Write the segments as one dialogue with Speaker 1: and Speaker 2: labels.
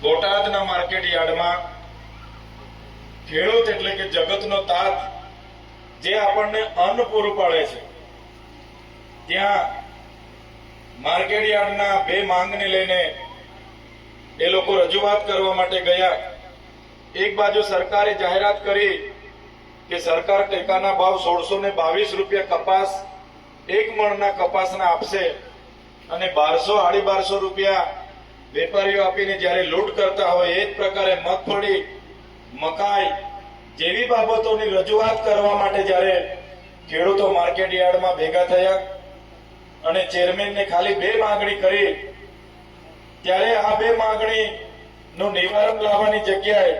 Speaker 1: બોટાદના માર્કેટ યાર્ડમાં ખેડૂત એટલે કે જગતનો તાત જે આપણને અન્ન પૂરું પાડે છે, ત્યાં માર્કેટ યાર્ડના બે માંગને લઈને એ લોકો રજૂઆત કરવા માટે ગયા। એક બાજુ સરકારે જાહેરાત કરી કે સરકાર ટેકાના ભાવ 1622 રૂપિયા કપાસ એક મણના કપાસના આપશે અને 1200-1250 રૂપિયા વેપારીઓ આપીને જ્યારે લૂંટ કરતા હોય એ જ પ્રકારે મગફળી, મકાઈ જેવી બાબતોની રજૂઆત કરવા માટે જ્યારે ખેડૂતો માર્કેટ યાર્ડમાં ભેગા થયા અને ચેરમેનને ખાલી બે માંગણી કરી, ત્યારે આ બે માંગણીનું નિવારણ લાવવાની જગ્યાએ,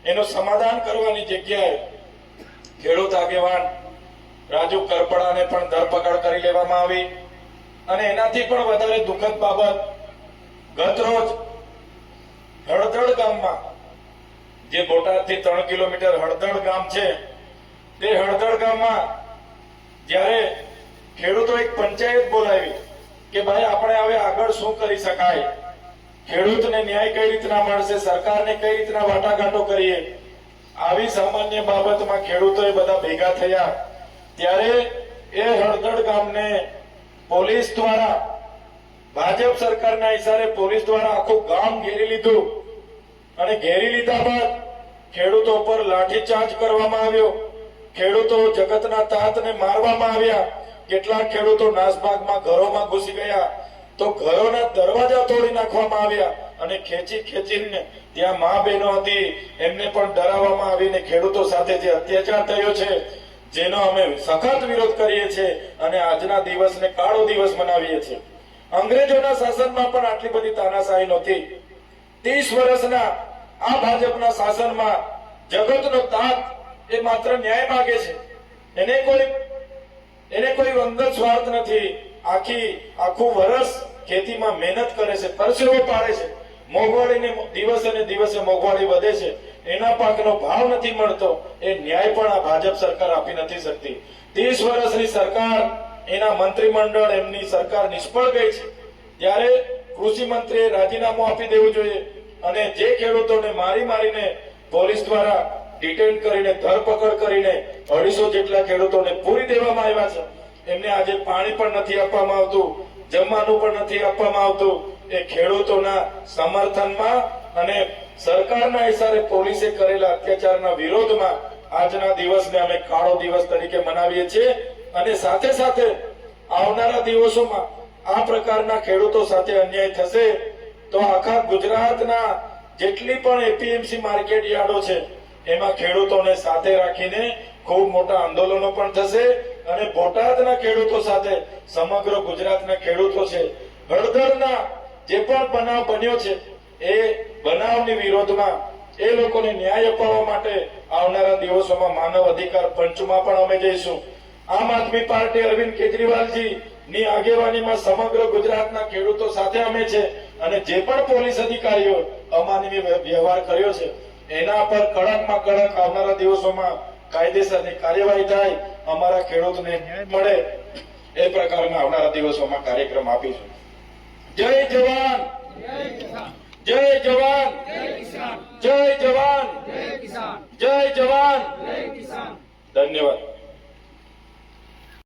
Speaker 1: એનું સમાધાન કરવાની જગ્યાએ ખેડૂત આગેવાન રાજુ કરપડાને પણ ધરપકડ કરી લેવામાં આવી। અને એનાથી પણ વધારે દુઃખદ બાબત, ગત રોજ હળદળ ગામમાં, જે બોટાદથી 3 કિલોમીટર હળદળ ગામ છે, તે હળદળ ગામમાં જ્યારે ખેડૂતો એક પંચાયત બોલાવી કે ભાઈ આપણે હવે આગળ શું કરી શકાય, ખેડૂતને ન્યાય કઈ રીતના મળશે, સરકારને કઈ રીતના વાટાઘાટો કરીએ, આવી સામાન્ય બાબતમાં ખેડૂતોએ બધા ભેગા થયા। ત્યારે એ હળદળ ગામને પોલીસ દ્વારા, ભાજપ સરકારના ઇશારે પોલીસ દ્વારા આખું ગામ ઘેરી લીધું અને ઘેરી લીધા બાદ ખેડૂતો પર લાઠીચાર્જ કરવામાં આવ્યો। ખેડૂતો જગતના તાતને મારવામાં આવ્યા। કેટલાક ખેડૂતો નાસભાગમાં ઘરોમાં ઘૂસી ગયા તો ઘરોના દરવાજા તોડી નાખવામાં આવ્યા અને ખેંચીને ત્યાં મા બહેનો હતી એમને પણ ડરાવવામાં આવીને ખેડૂતો સાથે જે અત્યાચાર થયો છે, જેનો અમે સખત વિરોધ કરીએ છીએ અને આજના દિવસને કાળો દિવસ મનાવીએ છીએ। અંગ્રેજોના શાસનમાં પણ આટલી બધી તાનાશાહી નહોતી। 30 વર્ષના આ ભાજપના શાસનમાં જગતનો તાત એ માત્ર ન્યાય માંગે છે, એને કોઈ અંગત સ્વાર્થ નથી। આખું વર્ષ ખેતીમાં મહેનત કરે છે, પરસેવો પાડે છે, મોંઘવારીને દિવસે ને દિવસે મોંઘવારી વધે છે, એના પાકનો ભાવ નથી મળતો, એ ન્યાય પણ આ ભાજપ સરકાર આપી નથી શકતી। 30 વર્ષની સરકાર, એના મંત્રીમંડળ, એમની સરકાર નિષ્ફળ ગઈ છે। ત્યારે કૃષિ મંત્રીએ રાજીનામું આપી દેવું જોઈએ અને જે ખેડૂતોને મારીને પોલીસ દ્વારા ડિટેન કરીને, ધરપકડ કરીને 250 જેટલા ખેડૂતોને પૂરી દેવામાં આવ્યા છે, એમને આજે પાણી પણ નથી આપવામાં આવતું, જમવાનું પણ નથી આપવામાં આવતું। એ ખેડૂતોના સમર્થનમાં અને સરકારના ઇશારે પોલીસે કરેલા અત્યાચારના વિરોધમાં આજના દિવસને અમે કાળો દિવસ તરીકે મનાવીએ છીએ। અને સાથે સાથે આવનારા દિવસોમાં આ પ્રકારના ખેડૂતો સાથે અન્યાય થશે તો આખા ગુજરાતના જેટલી પણ એપીએમસી માર્કેટ યાર્ડો છે એમાં ખેડૂતોને સાથે રાખીને ખૂબ મોટા આંદોલનો પણ થશે અને બોટાદના ખેડૂતો સાથે સમગ્ર ગુજરાતના ખેડૂતો છે, હળદળના જે પણ બનાવ બન્યો છે એ બનાવની વિરોધમાં એ લોકોને ન્યાય અપાવવા માટે આવનારા દિવસોમાં માનવ અધિકાર પંચમાં પણ અમે જઈશું। આમ આદમી પાર્ટી અરવિંદ કેજરીવાલજી ની આગેવાનીમાં સમગ્ર ગુજરાતના ખેડૂતો સાથે અમે છે અને જે પણ પોલીસ અધિકારીઓ અમાનવીય વ્યવહાર કર્યો છે એના પર કડકમાં કડક આવનારા દિવસોમાં કાયદેસરની કાર્યવાહી થાય, અમારા ખેડૂતને ન્યાય મળે એ પ્રકારના આવનારા દિવસોમાં કાર્યક્રમ આપીશું। જય જવાન, જય જવાન, જય જવાન, જય જવાન, ધન્યવાદ।